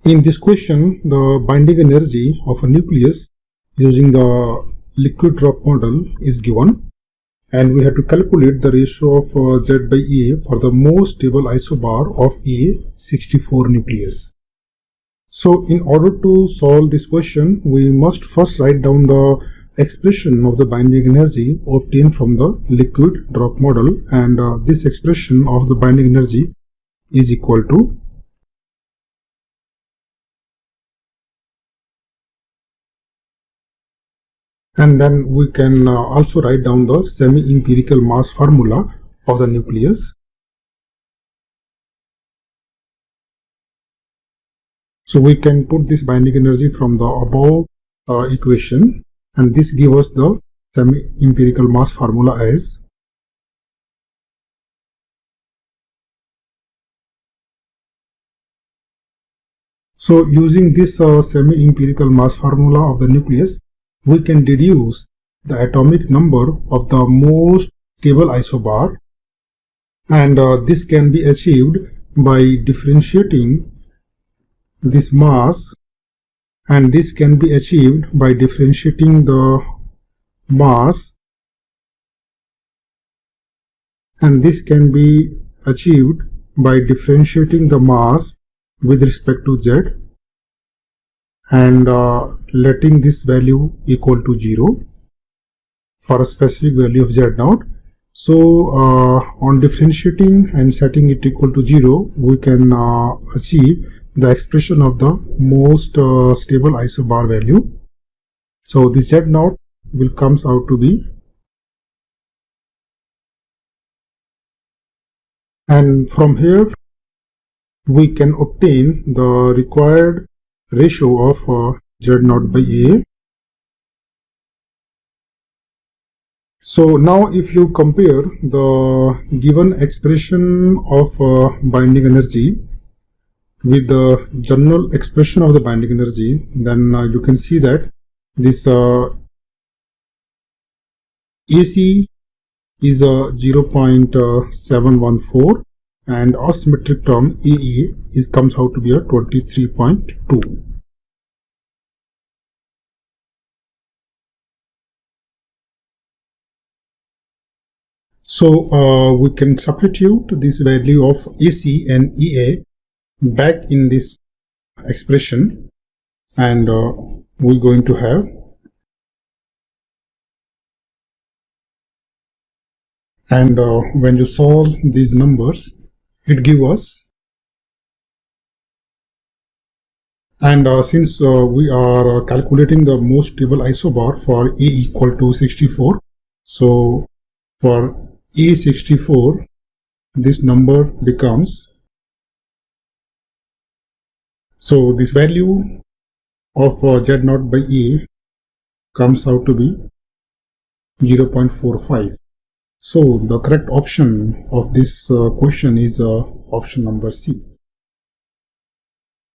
In this question, the binding energy of a nucleus using the liquid drop model is given, and we have to calculate the ratio of Z by A for the most stable isobar of A64 nucleus. So in order to solve this question, we must first write down the expression of the binding energy obtained from the liquid drop model, and this expression of the binding energy is equal to and then we can also write down the semi-empirical mass formula of the nucleus. So we can put this binding energy from the above equation, and this gives us the semi-empirical mass formula as so using this semi-empirical mass formula of the nucleus, we can deduce the atomic number of the most stable isobar, and this can be achieved by differentiating this mass, and this can be achieved by differentiating the mass, and this can be achieved by differentiating the mass with respect to Z and letting this value equal to 0 for a specific value of Z naught. So on differentiating and setting it equal to 0, we can achieve the expression of the most stable isobar value. So this Z naught will comes out to be, and from here we can obtain the required ratio of Z naught by A. So now if you compare the given expression of binding energy with the general expression of the binding energy, then you can see that this AC is 0.714 and asymmetric term AE comes out to be a 23.2. So we can substitute this value of AC and EA back in this expression, and we're going to have when you solve these numbers, it gives us, and since we are calculating the most stable isobar for A equal to 64, so for A64 this number becomes, so this value of Z naught by A comes out to be 0.45. So the correct option of this question is option number C.